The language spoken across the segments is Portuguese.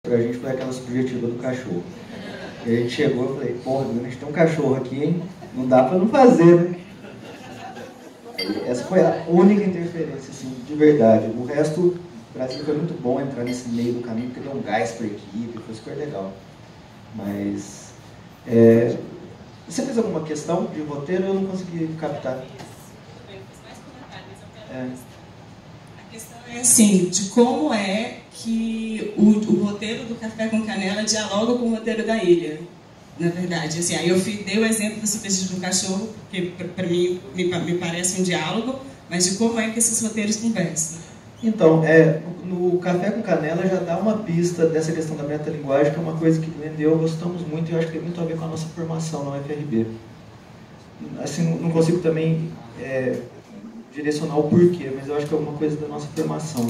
pra gente foi aquela subjetiva do cachorro. E a gente chegou e falei, porra, a gente tem um cachorro aqui, hein? Não dá pra não fazer, né? E essa foi a única interferência, assim, de verdade. O resto, o Brasil foi muito bom entrar nesse meio do caminho, porque deu um gás pra equipe, foi super legal. Mas, você fez alguma questão de roteiro? Eu não consegui captar. A questão é assim, de como é que o roteiro do Café com Canela dialoga com o roteiro da Ilha, na verdade. Assim, aí eu dei o exemplo do subjetivo do cachorro, porque para mim me parece um diálogo, mas de como é que esses roteiros conversam. Então, no Café com Canela já dá uma pista dessa questão da metalinguagem, que é uma coisa que o Wendel e eu gostamos muito e eu acho que tem muito a ver com a nossa formação na UFRB. Assim, não consigo também direcionar o porquê, mas eu acho que é alguma coisa da nossa formação.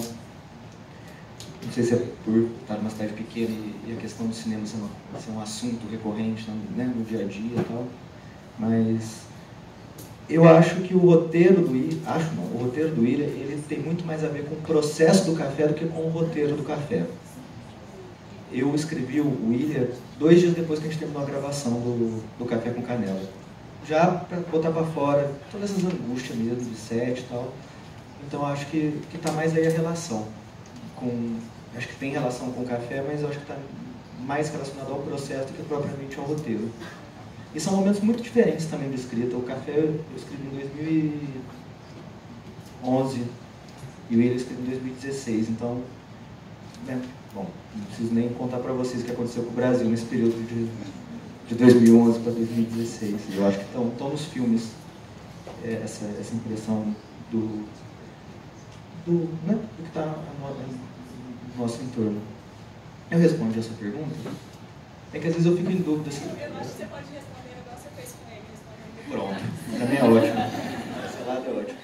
Não sei se é por estar numa cidade pequena e a questão do cinema ser um assunto recorrente, né, no dia a dia e tal, mas eu acho que o roteiro do Ilha, ele tem muito mais a ver com o processo do café do que com o roteiro do café. Eu escrevi o Ilha 2 dias depois que a gente terminou a gravação do Café com Canela. Já para botar para fora todas essas angústias mesmo de set e tal. Então acho que está mais aí a relação. Acho que tem relação com o café, mas eu acho que está mais relacionado ao processo do que propriamente ao roteiro. E são momentos muito diferentes também de escrita. O café eu escrevi em 2011 e o Ilha eu escrevi em 2016. Então, bom, não preciso nem contar para vocês o que aconteceu com o Brasil nesse período de 2011 para 2016. Eu acho que estão nos filmes essa impressão do que está no nosso entorno. Eu respondi essa pergunta? É que às vezes eu fico em dúvida. Eu acho que você pode responder igual você fez com ele. Pronto, também é ótimo. Esse lado é ótimo.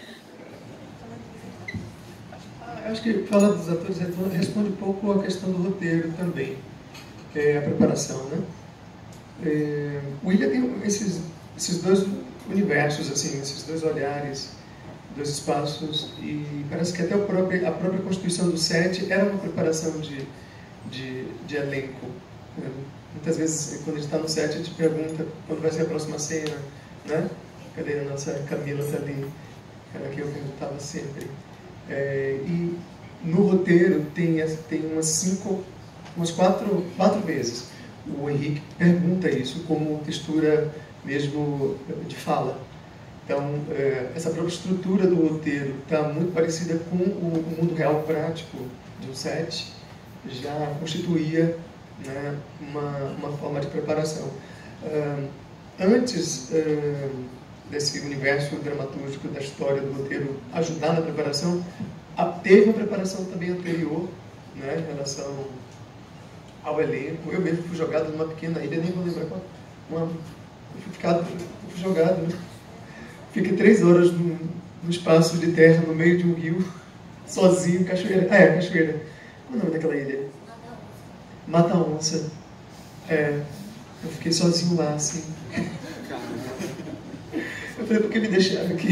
Acho que falar dos atores responde um pouco a questão do roteiro também, que é a preparação, né? O Ilha tem esses dois universos, assim, esses dois olhares, dois espaços, e parece que até a própria constituição do set era uma preparação de elenco. Muitas vezes, quando a gente está no set, a gente pergunta quando vai ser a próxima cena, né? Cadê a nossa Camila, tá ali, aquela que eu perguntava sempre. E no roteiro tem umas quatro vezes. O Henrique pergunta isso como textura mesmo de fala. Então, essa própria estrutura do roteiro está muito parecida com o mundo real prático de um set, já constituía, né, uma forma de preparação. Antes desse universo dramatúrgico da história do roteiro ajudar na preparação, teve uma preparação também anterior, né, em relação ao elenco. Eu mesmo fui jogado numa pequena ilha, nem vou lembrar qual. Fui jogado, né? Fiquei 3 horas no espaço de terra, no meio de um rio, sozinho, cachoeira. Cachoeira. Qual é o nome daquela ilha? Mata Onça. Eu fiquei sozinho lá, assim. Eu falei, por que me deixaram aqui?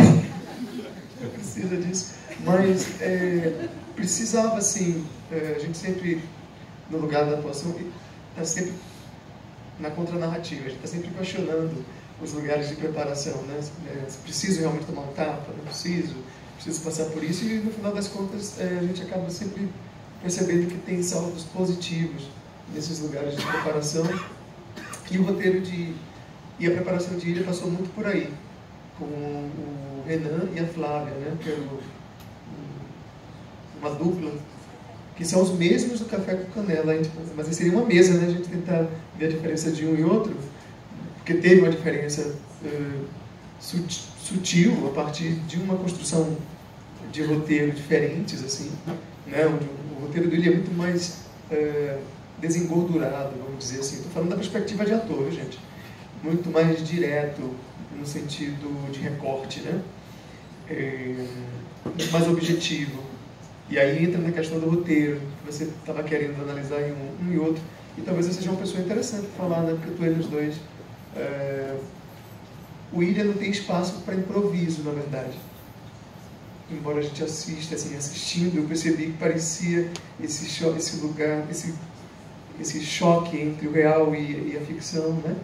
Eu preciso disso. Mas precisava, assim, a gente sempre, no lugar da atuação, está sempre na contranarrativa, a gente está sempre questionando os lugares de preparação, né? Preciso realmente tomar um tapa? Não preciso passar por isso, e no final das contas a gente acaba sempre percebendo que tem saldos positivos nesses lugares de preparação, e o roteiro e a preparação de Ilha passou muito por aí, com o Renan e a Flávia, né? Que era uma dupla, que são os mesmos do Café com Canela, mas seria uma mesa, né? A gente tentar ver a diferença de um e outro, porque teve uma diferença sutil a partir de uma construção de roteiro diferentes, assim, né? O roteiro dele é muito mais desengordurado, vamos dizer assim. Estou falando da perspectiva de ator, viu, gente? Muito mais direto, no sentido de recorte, né? Muito mais objetivo. E aí entra na questão do roteiro, que você estava querendo analisar em um e outro. E talvez eu seja uma pessoa interessante para falar, né? Porque eu estou aí nos dois. O Ilha não tem espaço para improviso, na verdade. Embora a gente assista, assim, assistindo, eu percebi que parecia esse lugar, esse choque entre o real e a ficção, né?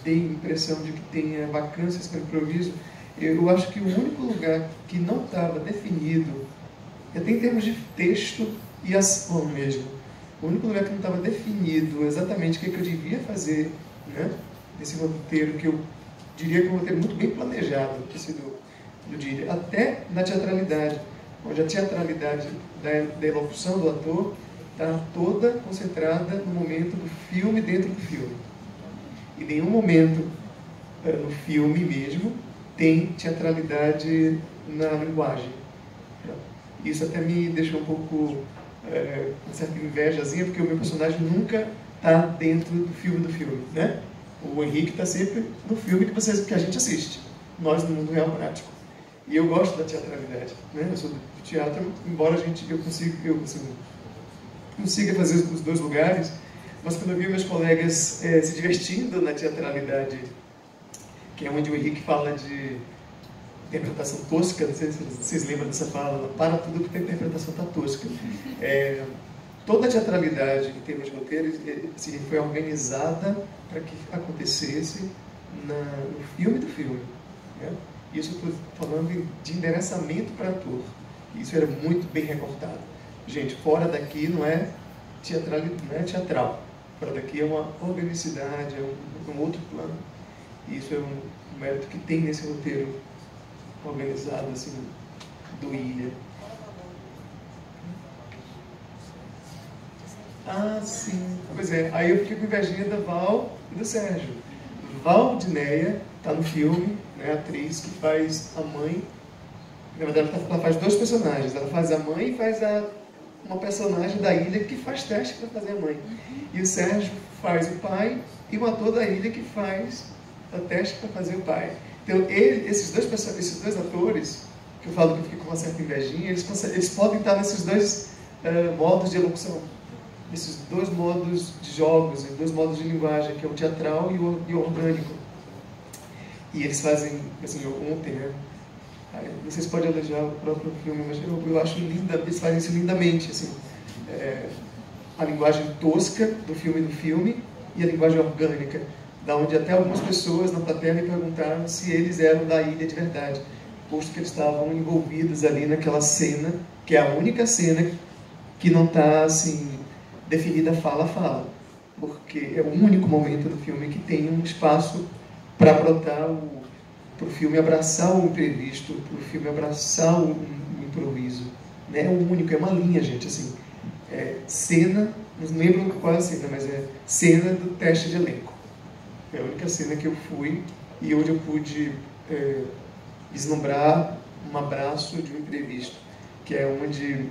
Tem a impressão de que tem vacâncias para improviso. Eu acho que o único lugar que não estava definido, até em termos de texto e ação mesmo, o único lugar que não estava definido exatamente o que eu devia fazer, né? Nesse roteiro, que eu diria que é um roteiro muito bem planejado, esse do Dília, até na teatralidade, onde a teatralidade da elocução do ator está toda concentrada no momento do filme dentro do filme. Em nenhum momento no filme mesmo tem teatralidade na linguagem. Isso até me deixou um pouco com certa invejazinha, porque o meu personagem nunca está dentro do filme, né? O Henrique está sempre no filme que a gente assiste, nós no mundo real prático. E eu gosto da teatralidade, né? Eu sou do teatro, embora eu consiga fazer os dois lugares, mas quando eu vi meus colegas se divertindo na teatralidade, que é onde o Henrique fala de interpretação tosca, não sei se vocês lembram dessa fala, para tudo porque a interpretação está tosca. Toda a teatralidade, em termos de roteiro, assim, foi organizada para que acontecesse no filme do filme, né? Isso eu estou falando de endereçamento para ator. Isso era muito bem recortado. Gente, fora daqui não é teatral. Fora daqui é uma organicidade, é um outro plano. E isso é um mérito que tem nesse roteiro organizado assim, do Ilha. Ah, sim. Pois é, aí eu fiquei com invejinha da Val e do Sérgio. Valdineia está no filme, né, a atriz que faz a mãe. Na verdade, ela faz dois personagens. Ela faz a mãe e faz uma personagem da Ilha que faz teste para fazer a mãe. E o Sérgio faz o pai e o ator da Ilha que faz o teste para fazer o pai. Então, esses dois atores, que eu falo que eu fiquei com uma certa invejinha, eles podem estar nesses dois modos de elocução, nesses dois modos de jogos, dois modos de linguagem, que é o teatral e o orgânico. E eles fazem, assim, ontem, né? Vocês podem elogiar o próprio filme, mas eu acho linda, eles fazem isso lindamente, assim. A linguagem tosca do filme e a linguagem orgânica, da onde até algumas pessoas na plateia me perguntaram se eles eram da Ilha de verdade, posto que eles estavam envolvidos ali naquela cena, que é a única cena que não está, assim, definida fala a fala, porque é o único momento do filme que tem um espaço para brotar para o filme abraçar o imprevisto, para o filme abraçar o improviso, né? É o único, é uma linha, gente, assim, cena, não lembro qual é a cena, mas é cena do teste de elenco. É a única cena que eu fui e onde eu pude vislumbrar um abraço de um imprevisto, que é onde,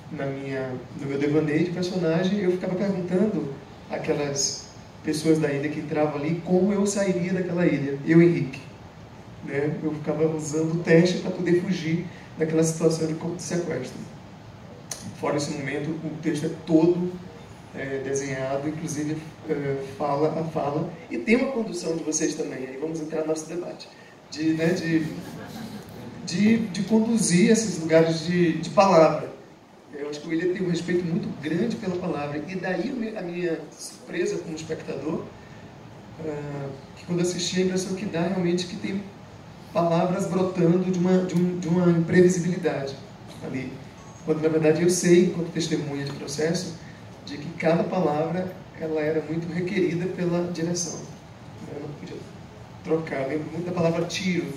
no meu devaneio de personagem, eu ficava perguntando àquelas pessoas da ilha que entravam ali como eu sairia daquela ilha, eu, Henrique. Né? Eu ficava usando o teste para poder fugir daquela situação de sequestro. Fora esse momento, o texto é todo desenhado, inclusive fala a fala, e tem uma condução de vocês também, aí vamos entrar no nosso debate, de conduzir esses lugares de palavra. Eu acho que o William tem um respeito muito grande pela palavra, e daí a minha surpresa como espectador, que quando assisti a impressão que dá realmente que tem palavras brotando de uma imprevisibilidade ali, quando na verdade eu sei, enquanto testemunha de processo, de que cada palavra ela era muito requerida pela direção. Eu não podia trocar. Eu lembro muito da palavra tiro,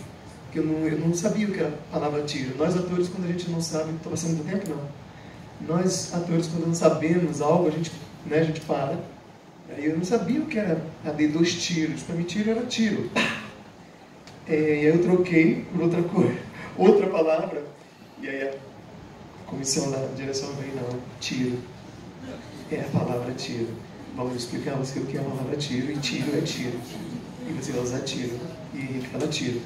que eu não sabia o que era a palavra tiro. Nós atores, quando a gente não sabe, estou passando do tempo, não. Nós atores, quando não sabemos algo, a gente para. Aí eu não sabia o que era a de 2 tiros. Para mim, tiro era tiro. E aí eu troquei por outra coisa, outra palavra, e aí a comissão da direção veio, não, tiro. É a palavra tiro. Vamos explicar a você o que é a palavra tiro, e tiro é tiro. E você vai usar tiro, e Henrique fala tiro.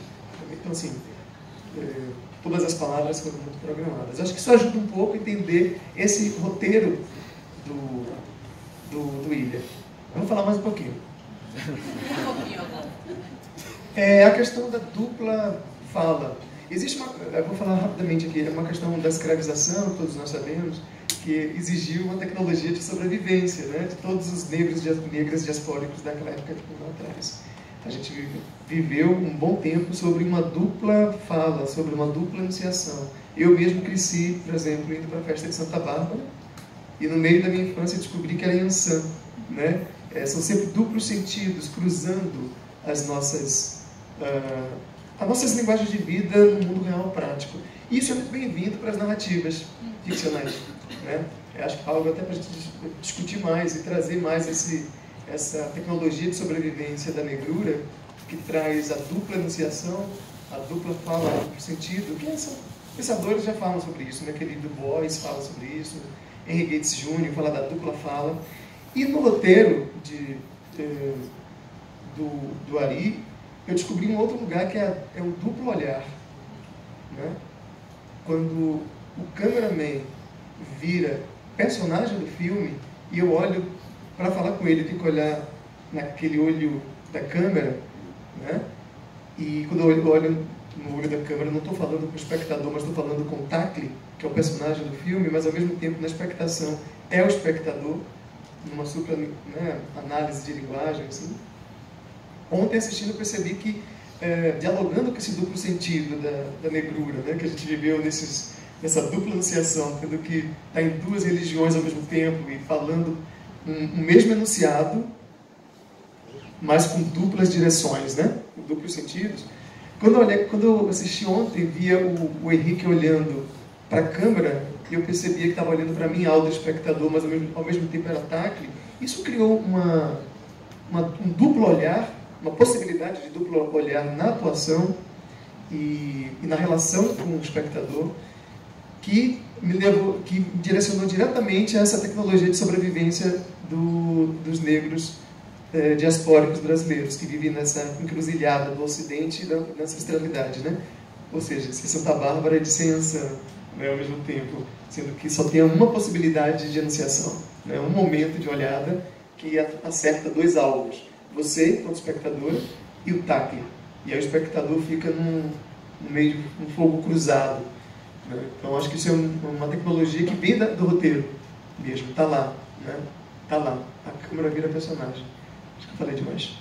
Então, assim, todas as palavras foram muito programadas. Eu acho que isso ajuda um pouco a entender esse roteiro do Ilha. Vamos falar mais um pouquinho. A questão da dupla fala. Existe eu vou falar rapidamente aqui, é uma questão da escravização, todos nós sabemos, porque exigiu uma tecnologia de sobrevivência, né, de todos os negros e negras diaspóricos daquela época atrás. A gente viveu um bom tempo sobre uma dupla fala, sobre uma dupla anunciação. Eu mesmo cresci, por exemplo, indo para a festa de Santa Bárbara, e no meio da minha infância descobri que era Yansan, né? São sempre duplos sentidos, cruzando as nossas linguagens de vida no mundo real prático. E isso é muito bem-vindo para as narrativas ficcionais, né? Eu acho que é algo até para a gente discutir mais e trazer mais essa tecnologia de sobrevivência da negrura, que traz a dupla enunciação, a dupla fala no sentido, que pensadores já falam sobre isso, né? Aquele Du Bois fala sobre isso, Henry Gates Jr. fala da dupla fala. E no roteiro do Ari, eu descobri um outro lugar que é o duplo olhar, né? Quando o cameraman vira personagem do filme e eu olho para falar com ele, eu tenho que olhar naquele olho da câmera, né? E quando eu olho no olho da câmera, eu não estou falando com o espectador, mas estou falando com o Tackley, que é o personagem do filme, mas ao mesmo tempo na expectação é o espectador, numa supra, né, análise de linguagem, assim. Ontem assistindo eu percebi que, dialogando com esse duplo sentido da negrura, né, que a gente viveu nessa dupla anunciação, tendo que estar em duas religiões ao mesmo tempo e falando um mesmo enunciado, mas com duplas direções, né, com duplos sentidos. Quando eu assisti ontem, via o Henrique olhando para a câmera, e eu percebia que estava olhando para mim, auto-espectador, mas ao mesmo tempo era Tackley. Isso criou um duplo olhar, uma possibilidade de duplo olhar na atuação e na relação com o espectador, que me direcionou diretamente a essa tecnologia de sobrevivência dos negros diaspóricos brasileiros, que vivem nessa encruzilhada do Ocidente e da ancestralidade, né? Ou seja, se Santa Bárbara é de Yansan, né, ao mesmo tempo, sendo que só tem uma possibilidade de enunciação, né, um momento de olhada que acerta dois alvos, você, como espectador, e o Tackley. E aí o espectador fica no meio de um fogo cruzado, né? Então acho que isso é uma tecnologia que vem do roteiro mesmo, está lá, né? Tá lá, a câmera vira personagem. Acho que eu falei demais.